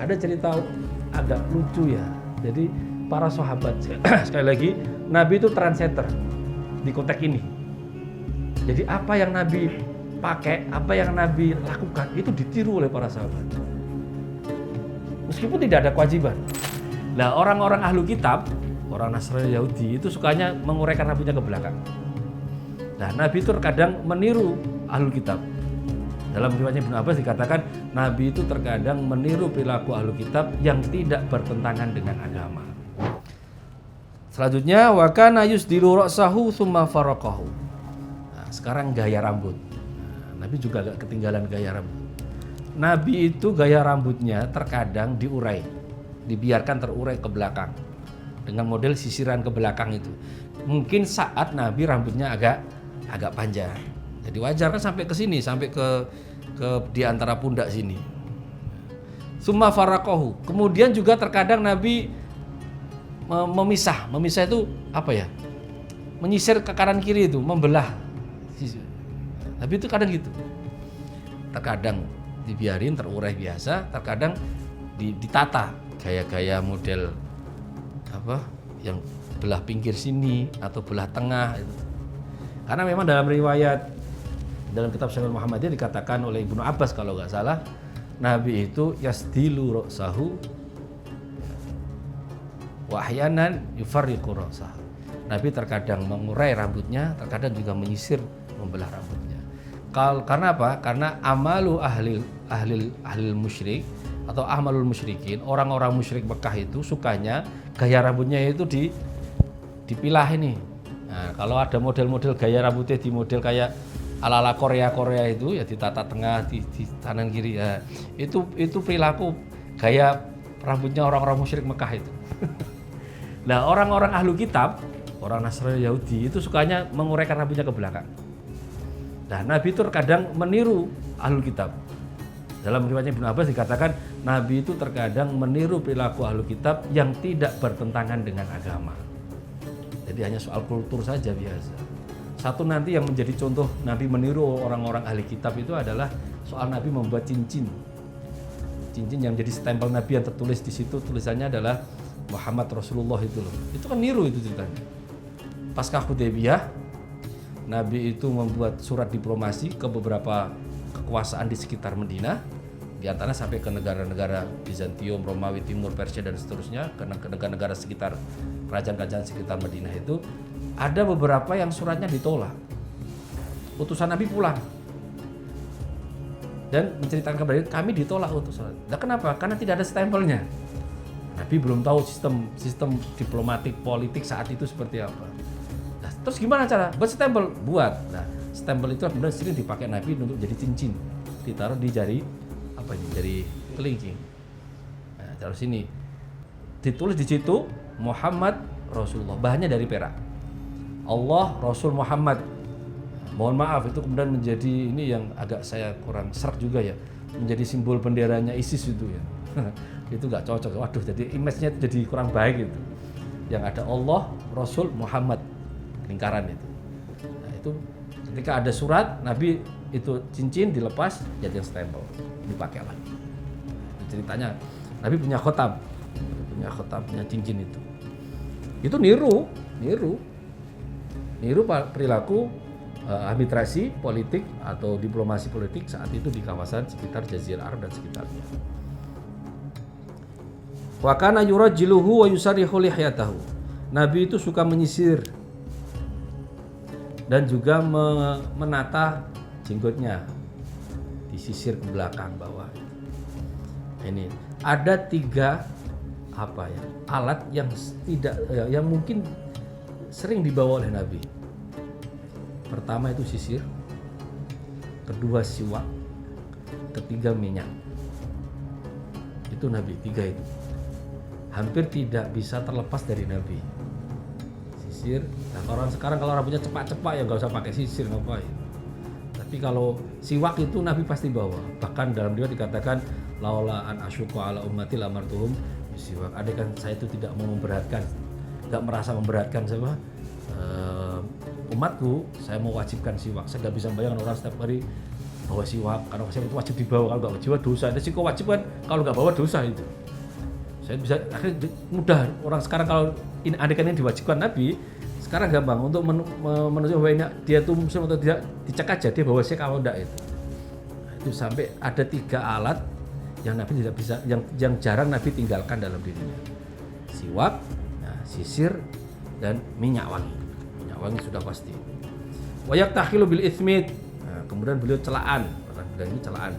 ada cerita agak lucu ya. Jadi para sahabat, sekali lagi, Nabi itu trendsetter di konteks ini. Jadi apa yang Nabi pakai, apa yang Nabi lakukan, itu ditiru oleh para sahabat. Meskipun tidak ada kewajiban. Nah, orang-orang ahlu kitab, orang Nasrani Yahudi itu sukanya menguraikan rambutnya ke belakang. Nah, Nabi itu terkadang meniru ahlu kitab. Dalam riwayatnya Ibnu Abbas dikatakan Nabi itu terkadang meniru perilaku ahlu kitab yang tidak bertentangan dengan agama. Selanjutnya wa kana yusdilu ra'sahu tsumma faraqahu. Nah, sekarang gaya rambut. Nah, Nabi juga agak ketinggalan gaya rambut. Nabi itu gaya rambutnya terkadang diurai, dibiarkan terurai ke belakang dengan model sisiran ke belakang itu. Mungkin saat Nabi rambutnya agak panjang. Jadi wajar kan sampai ke sini, sampai ke di antara pundak sini. Summa faraqahu. Kemudian juga terkadang Nabi memisah itu apa ya? Menyisir ke kanan kiri itu, membelah. Nabi itu kadang gitu. Terkadang dibiarin terurai biasa, terkadang ditata gaya-gaya model apa? Yang belah pinggir sini atau belah tengah itu. Karena memang dalam riwayat dalam kitab Syamil Muhammadiyah dikatakan oleh Ibnu Abbas kalau nggak salah, Nabi itu yasdilu ra'sahu wa ahyanan yufarriqu ra'sahu. Nabi terkadang mengurai rambutnya, terkadang juga menyisir, membelah rambutnya. Karena apa? Karena amalu ahli musyrik atau amalul musyrikin, orang-orang musyrik Mekah itu sukanya gaya rambutnya itu dipilah ini. Nah, kalau ada model-model gaya rambutnya di model kayak ala-ala Korea itu ya ditata tengah, di kanan kiri ya. Itu perilaku gaya rambutnya orang-orang musyrik Mekah itu. Nah, orang-orang ahlu kitab, orang Nasrani Yahudi itu sukanya menguraikan rambutnya ke belakang. Nah, Nabi itu terkadang meniru ahlu kitab. Dalam riwayatnya Ibnu Abbas dikatakan Nabi itu terkadang meniru perilaku ahlu kitab yang tidak bertentangan dengan agama. Jadi hanya soal kultur saja biasa. Satu nanti yang menjadi contoh Nabi meniru orang-orang ahli kitab itu adalah soal Nabi membuat cincin yang jadi stempel Nabi yang tertulis di situ, tulisannya adalah Muhammad Rasulullah itu loh. Itu kan niru itu ceritanya. Pasca Hudaybiyah, Nabi itu membuat surat diplomasi ke beberapa kekuasaan di sekitar Madinah, di antaranya sampai ke negara-negara Bizantium, Romawi Timur, Persia dan seterusnya, ke negara-negara sekitar kerajaan-kerajaan sekitar Madinah itu. Ada beberapa yang suratnya ditolak. Utusan Nabi pulang dan menceritakan kepada kami ditolak utusan. Nah, kenapa? Karena tidak ada stempelnya. Nabi belum tahu sistem diplomatik politik saat itu seperti apa. Nah, terus gimana cara? Buat stempel, buat. Nah, stempel itu kemudian sering dipakai Nabi untuk jadi cincin, ditaruh di jari apa ini? Jari kelingking. Nah, taruh sini. Ditulis di situ Muhammad Rasulullah. Bahannya dari perak. Allah Rasul Muhammad. Mohon maaf itu kemudian menjadi ini yang agak saya kurang serak juga ya, menjadi simbol benderanya ISIS itu ya. Itu nggak cocok. Waduh, jadi image-nya jadi kurang baik itu. Yang ada Allah Rasul Muhammad lingkaran itu. Nah, itu ketika ada surat Nabi itu cincin dilepas jadi yang stempel dipakai lagi. Itu ceritanya Nabi punya khotam, punya cincin itu. Itu niru perilaku administrasi politik atau diplomasi politik saat itu di kawasan sekitar Jazirah Arab dan sekitarnya. Wa kana yurajjiluhu wa yusarrihu lihyatahu. Nabi itu suka menyisir dan juga menata jenggotnya, disisir ke belakang bawah. Ini ada 3 alat yang mungkin sering dibawa oleh Nabi. Pertama itu sisir, kedua siwak, ketiga minyak. Itu Nabi, 3 itu. Hampir tidak bisa terlepas dari Nabi. Sisir, nah orang sekarang kalau rambutnya cepat-cepat ya nggak usah pakai sisir, ngapain. Tapi kalau siwak itu Nabi pasti bawa. Bahkan dalam riwayat dikatakan laula an asyqa ala ummati lamartuhum bisiwak. Andai kan saya itu tidak mau memberatkan, nggak merasa memberatkan sama umatku, saya mau wajibkan siwak. Saya nggak bisa bayangkan orang setiap hari bawa siwak, karena siwak itu wajib dibawa, kalau nggak wajib dosa. Ada sih kok wajib kan, kalau nggak bawa dosa itu. Saya bisa akhirnya mudah orang sekarang kalau adegan ini diwajibkan Nabi, sekarang gampang untuk menunjukkan bahwa ini dia itu muslim atau tidak, dicek aja dia bawa siwak kalau enggak itu. Itu sampai ada 3 alat yang Nabi tidak bisa, yang jarang Nabi tinggalkan dalam dirinya. Siwak, sisir, dan minyak wangi. Minyak wangi sudah pasti. Wa yaktahilu bil itsmit. Kemudian beliau celaan, dan ini celaan.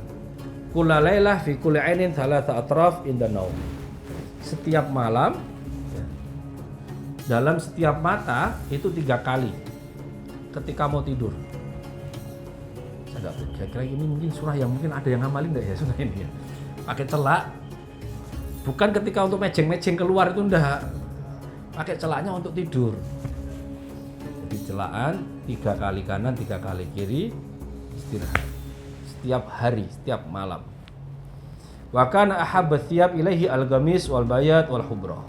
Kulla lailah fi kulli ainin thalatha atraf inda naum. Setiap malam dalam setiap mata itu 3 kali ketika mau tidur. Saya kira ini mungkin surah yang mungkin ada yang ngamalin enggak ya surah ini ya. Pakai celak, bukan ketika untuk mejeng-mejeng keluar itu enggak, pakai celaknya untuk tidur. Jadi celaan 3 kali kanan 3 kali kiri, istirahat setiap hari, setiap malam. Wa kana ahabba thiyab ilaihi al-gamis wal bayat wal hubrah.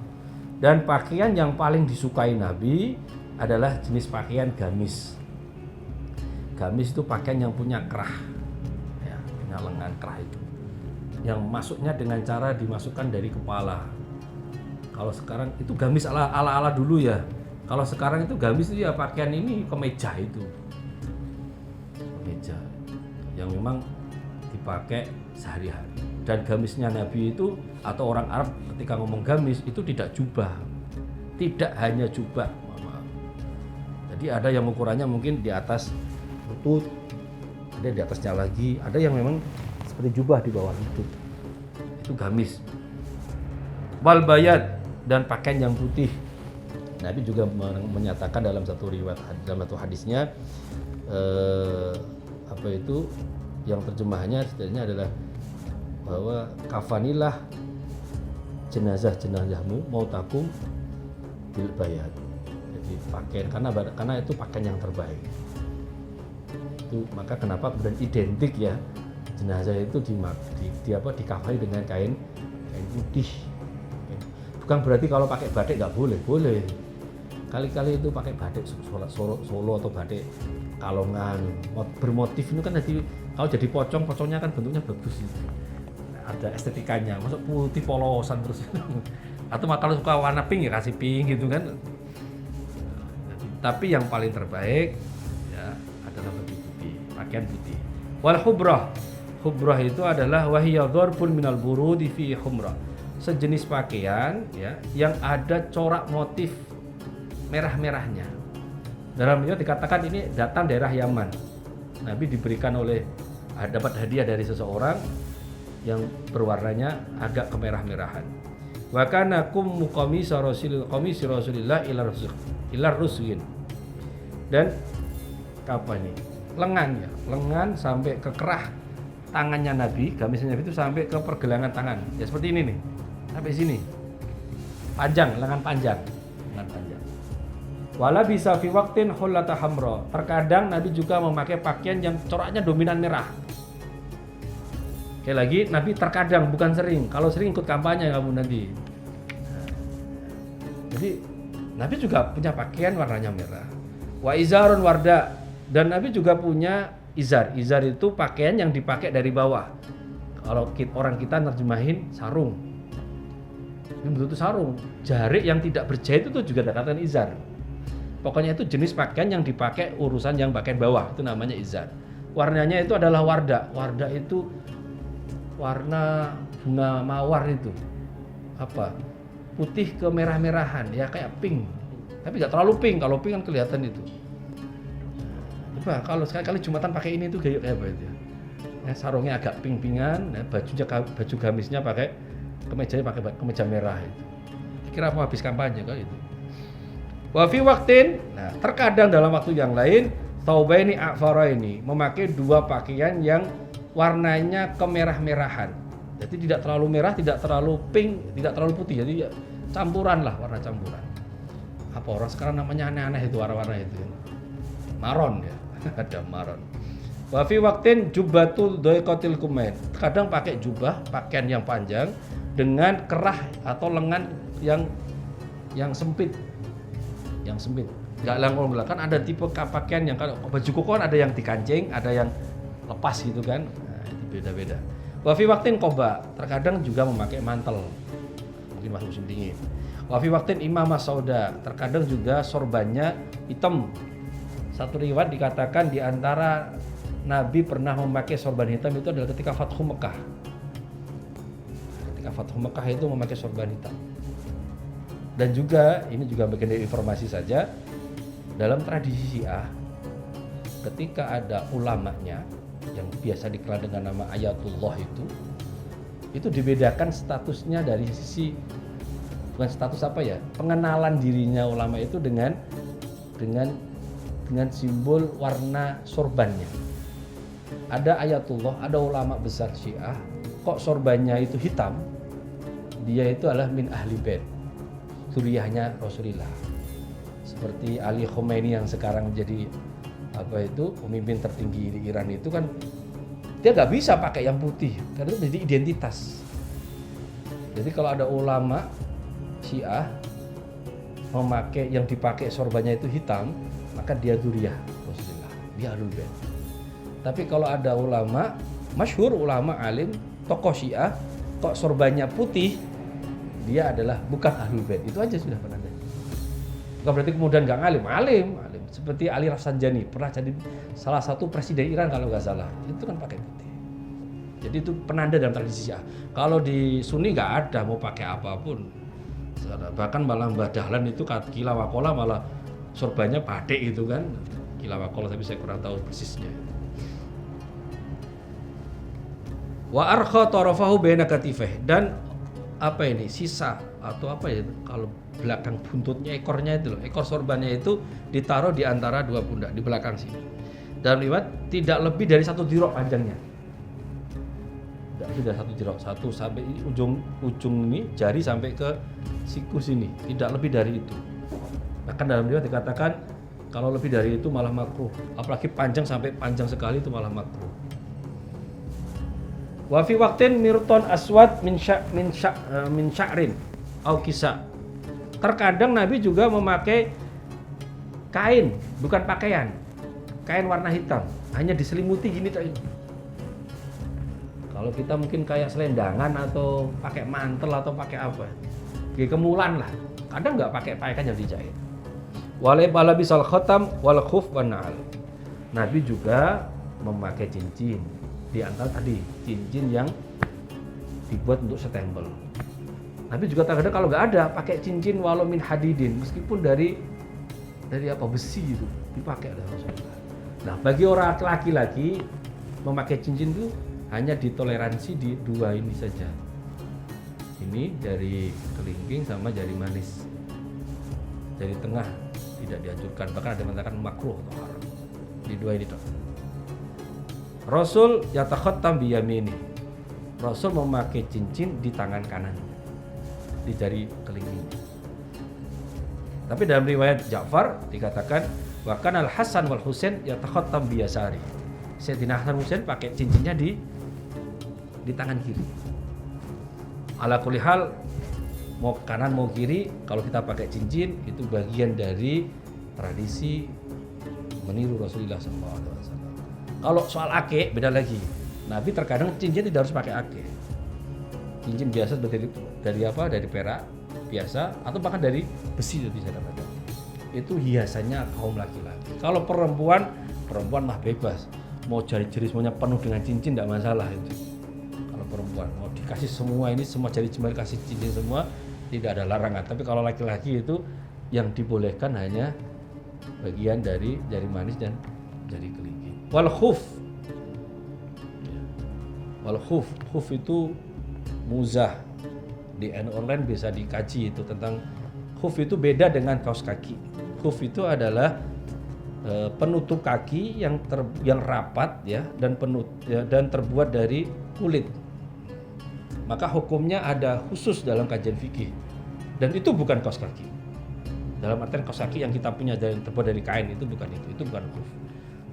Dan pakaian yang paling disukai Nabi adalah jenis pakaian gamis. Gamis itu pakaian yang punya kerah, ya, punya lengan kerah itu, yang masuknya dengan cara dimasukkan dari kepala. Kalau sekarang itu gamis ala dulu ya. Kalau sekarang itu gamis itu ya pakaian ini kemeja itu. Kemeja yang memang dipakai sehari-hari. Dan gamisnya Nabi itu atau orang Arab ketika ngomong gamis itu tidak jubah. Tidak hanya jubah. Jadi ada yang ukurannya mungkin di atas lutut, ada di atasnya lagi, ada yang memang seperti jubah di bawah lutut. Itu gamis. Wal bayat, dan pakaian yang putih. Nabi juga menyatakan dalam satu riwayat, dalam satu hadisnya apa itu yang terjemahannya setidaknya adalah bahwa kafanilah jenazahmu mautakum bil bayat. Jadi pakaian karena itu pakaian yang terbaik. Itu maka kenapa kemudian identik ya jenazah itu dikafani dengan kain putih. Bukan berarti kalau pakai batik nggak boleh. Kali-kali itu pakai batik Solo atau batik Kalongan bermotif itu kan kalau jadi pocongnya kan bentuknya bagus itu. Ada estetikanya, masuk putih polosan terus. Atau kalau suka warna pink ya kasih pink gitu kan. Tapi yang paling terbaik ya adalah putih, pakaian putih. Wal hubrah itu adalah wahiya dharbun minal burudi fi humrah. Sejenis pakaian ya yang ada corak motif merah-merahnya. Dalam itu dikatakan ini datang daerah Yaman. Nabi diberikan dapat hadiah dari seseorang yang berwarnanya agak kemerah-merahan. Wa kana kum qamisi Rasulillah ila rusgin. Dan apa ini? Lengan sampai ke kerah tangannya Nabi, gamisnya Nabi itu sampai ke pergelangan tangan. Ya seperti ini nih. Sampai sini. Lengan panjang. Wala bisa fi waqtin hullata hamra. Terkadang Nabi juga memakai pakaian yang coraknya dominan merah. Sekali lagi, Nabi terkadang bukan sering. Kalau sering ikut kampanye kamu nanti. Jadi Nabi juga punya pakaian warnanya merah. Wa izarun warda. Dan Nabi juga punya izar. Izar itu pakaian yang dipakai dari bawah. Kalau orang kita nerjemahin sarung. Ini betul sarung. Jarik yang tidak berjahit itu juga dikatakan izar. Pokoknya itu jenis pakaian yang dipakai urusan yang bagian bawah, itu namanya izar. Warnanya itu adalah warda. Warda itu warna bunga mawar itu. Apa? Putih ke merah-merahan, ya kayak pink. Tapi nggak terlalu pink, kalau pink kan kelihatan itu. Coba kalau sekali-kali Jumatan pakai ini tuh kayak apa itu ya? Sarungnya agak pink-pinkan, baju gamisnya pakai kemejanya pakai kemeja merah itu. Kira mau habis kampanye kali itu. Wa fi waqtin, nah terkadang dalam waktu yang lain thawbaini a'faraini, memakai 2 pakaian yang warnanya kemerah-merahan. Jadi tidak terlalu merah, tidak terlalu pink, tidak terlalu putih. Jadi ya, campuran lah, warna campuran. Apa orang sekarang namanya aneh-aneh itu warna-warna itu. Maron ya. Ada maron. Wa fi waqtin jubbatul daiqatil kumain. Kadang pakai jubah, pakaian yang panjang dengan kerah atau lengan yang sempit. Yang sempit. Enggak langsung kan ada tipe pakaian yang kalau baju koko ada yang dikancing, ada yang lepas gitu kan. Nah, itu beda-beda. Wa fi waqtin qoba, terkadang juga memakai mantel. Mungkin masuk musim dingin. Wa fi waqtin imamah sauda, terkadang juga sorbannya hitam. Satu riwayat dikatakan di antara Nabi pernah memakai sorban hitam itu adalah ketika Fathu Mekah. Ketika Fathu Mekah itu memakai sorban hitam. Dan juga, ini juga bagian dari informasi saja, dalam tradisi Syiah, ketika ada ulamanya yang biasa dikenal dengan nama Ayatullah itu dibedakan statusnya dari sisi, bukan status apa ya, pengenalan dirinya ulama itu dengan simbol warna sorbannya. Ada Ayatullah, ada ulama besar Syiah, kok sorbannya itu hitam, dia itu adalah min ahli bait, zuriyahnya Rasulullah. Seperti Ali Khomeini yang sekarang menjadi pemimpin tertinggi di Iran itu kan, dia nggak bisa pakai yang putih karena itu menjadi identitas. Jadi kalau ada ulama Syiah memakai yang dipakai sorbannya itu hitam, maka dia zuriyah Rasulullah, dia ahlul bait. Tapi kalau ada ulama masyhur, ulama alim, tokoh Syiah kok sorbannya putih, dia adalah bukan ahlul bait. Itu aja sudah penanda. Bukan berarti kemudian nggak alim. Seperti Ali Rafsanjani pernah jadi salah satu presiden Iran kalau nggak salah, itu kan pakai putih. Jadi itu penanda dalam tradisi Syiah. Kalau di Sunni nggak ada, mau pakai apapun. Bahkan malah Mbah Dahlan itu kila wakola malah sorbannya batik itu kan, kila wakola, tapi saya kurang tahu persisnya. Wa arkha tarafahu baina katifih, dan apa ini, sisa atau apa ya, kalau belakang buntutnya, ekornya itu loh, ekor sorbannya itu ditaruh di antara dua pundak di belakang sini. Dalam riwayat tidak lebih dari 1 dirok panjangnya. Tidak lebih dari 1 dirok, satu sampai ujung ini jari sampai ke siku sini, tidak lebih dari itu. Bahkan dalam riwayat dikatakan kalau lebih dari itu malah makruh, apalagi panjang sampai panjang sekali itu malah makruh. Wa fi waqtin mirton aswad min sya'rin au kisa. Terkadang Nabi juga memakai kain, bukan pakaian. Kain warna hitam, hanya diselimuti gini tak ini. Kalau kita mungkin kayak selendangan atau pakai mantel atau pakai apa, kayak kemulan lah. Kadang nggak pakai pakaian yang dijahit. Walai balabisal khatam wal khuf wan na'al. Nabi juga memakai cincin. Di antara tadi cincin yang dibuat untuk stempel. Nabi juga terkadang kalau nggak ada pakai cincin walau min hadidin, meskipun dari apa, besi itu dipakai oleh Rasulullah. Nah, bagi orang laki-laki memakai cincin itu hanya ditoleransi di dua ini saja. Ini jari kelingking sama jari manis. Jari tengah tidak dianjurkan, bahkan ada yang mengatakan makruh atau haram. Di dua ini toh. Rasul yatakhattam biyamini. Rasul memakai cincin di tangan kanan, di jari kelingking. Tapi dalam riwayat Ja'far dikatakan wa kana al-Hasan wal Husain yatakhattam biyasari. Sayyidina Hasan Husain pakai cincinnya di tangan kiri. Ala kulli hal, mau kanan mau kiri, kalau kita pakai cincin itu bagian dari tradisi meniru Rasulullah SAW. Kalau soal akik beda lagi. Nabi terkadang cincin tidak harus pakai akik. Cincin biasa dari apa? Dari perak biasa atau bahkan dari besi itu bisa dapat. Itu hiasannya kaum laki-laki. Kalau perempuan mah bebas. Mau jari-jari semuanya penuh dengan cincin tidak masalah itu. Kalau perempuan mau dikasih semua ini, semua jari jemari kasih cincin semua, tidak ada larangan. Tapi kalau laki-laki itu yang dibolehkan hanya bagian dari jari manis dan jari kelingking. Wal khuf. Wal khuf, khuf itu muzah. Di online bisa dikaji itu tentang khuf. Itu beda dengan kaos kaki. Khuf itu adalah penutup kaki yang rapat ya, dan terbuat dari kulit. Maka hukumnya ada khusus dalam kajian fikih. Dan itu bukan kaos kaki. Dalam artian kaos kaki yang kita punya yang terbuat dari kain itu bukan itu bukan khuf.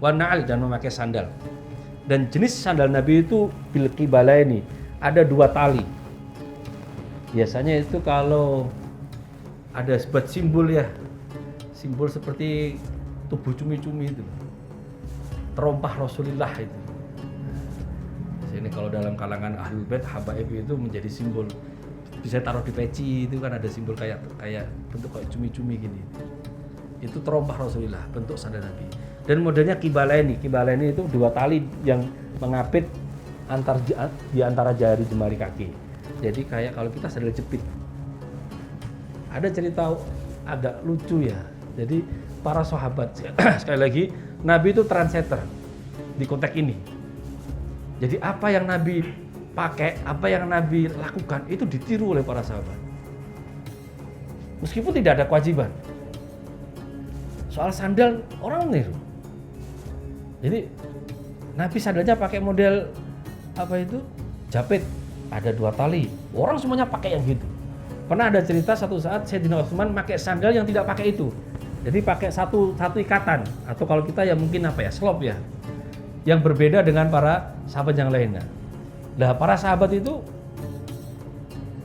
Wa na'al, dan memakai sandal. Dan jenis sandal Nabi itu bil qibalaini, ada 2 tali. Biasanya itu kalau ada sebuah simbol ya, simbol seperti tubuh cumi-cumi itu, terompah Rasulullah itu. Ini kalau dalam kalangan ahlul bait habaib itu menjadi simbol, bisa taruh di peci itu kan ada simbol kayak bentuk kayak cumi-cumi gini. Itu terompah Rasulullah, bentuk sandal Nabi. Dan modelnya kibalaini itu dua tali yang mengapit di antara jari jemari kaki. Jadi kayak kalau kita sandal jepit. Ada cerita agak lucu ya. Jadi para sahabat sekali lagi Nabi itu trendsetter di konteks ini. Jadi apa yang Nabi pakai, apa yang Nabi lakukan itu ditiru oleh para sahabat. Meskipun tidak ada kewajiban. Soal sandal orang meniru. Jadi Nabi sandalnya pakai model apa itu? Japit, ada dua tali. Orang semuanya pakai yang gitu. Pernah ada cerita satu saat Sayyidina Utsman pakai sandal yang tidak pakai itu. Jadi pakai satu ikatan, atau kalau kita ya mungkin slop ya. Yang berbeda dengan para sahabat yang lainnya. Nah, para sahabat itu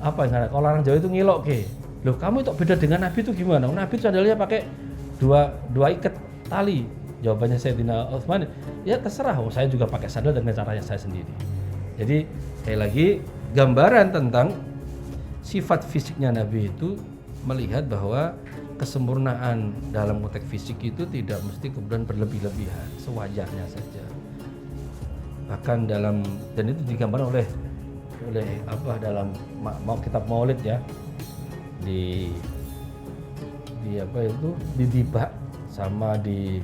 kalau orang Jawa itu ngilok ke. Loh, kamu itu beda dengan Nabi itu gimana? Nabi sandalnya pakai dua ikat tali. Jawabannya Sayyidina Utsman, ya terserah, saya juga pakai sandal dengan caranya saya sendiri. Jadi sekali lagi gambaran tentang sifat fisiknya Nabi itu melihat bahwa kesempurnaan dalam konteks fisik itu tidak mesti kemudian berlebih-lebihan, sewajarnya saja. Bahkan dan itu digambarkan oleh dalam kitab Maulid ya, di Dibak sama di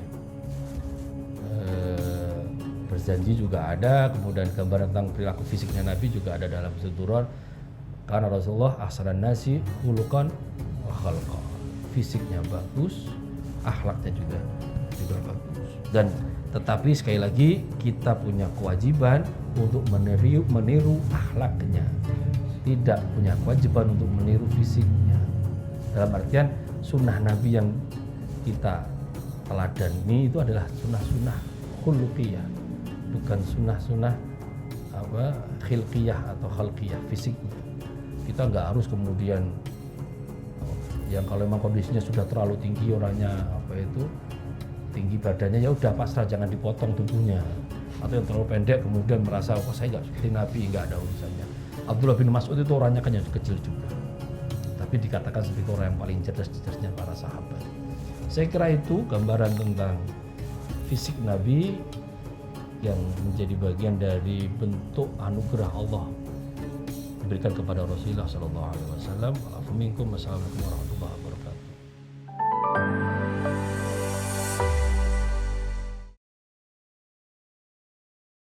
Berjanji juga ada, kemudian gambaran tentang perilaku fisiknya Nabi juga ada dalam Suturon. Karena Rasulullah ahsanan nasi khuluqan wa khalqa. Fisiknya bagus, akhlaknya juga bagus. Dan tetapi sekali lagi kita punya kewajiban untuk meniru akhlaknya. Tidak punya kewajiban untuk meniru fisiknya. Dalam artian sunnah Nabi yang kita teladani itu adalah sunnah-sunnah khuluqiyah, bukan sunnah-sunnah khilqiyah atau khalqiyah fisiknya. Kita nggak harus kemudian yang kalau memang kondisinya sudah terlalu tinggi orangnya tinggi badannya, ya udah pasrah, jangan dipotong tubuhnya. Atau yang terlalu pendek kemudian merasa saya nggak seperti Nabi, nggak ada urusannya. Abdullah bin Mas'ud itu orangnya kan yang kecil juga, tapi dikatakan sebagai orang yang paling cerdas-cerdasnya para sahabat. Saya kira itu gambaran tentang fisik Nabi yang menjadi bagian dari bentuk anugerah Allah diberikan kepada Rasulullah SAW. Assalamualaikum warahmatullahi wabarakatuh.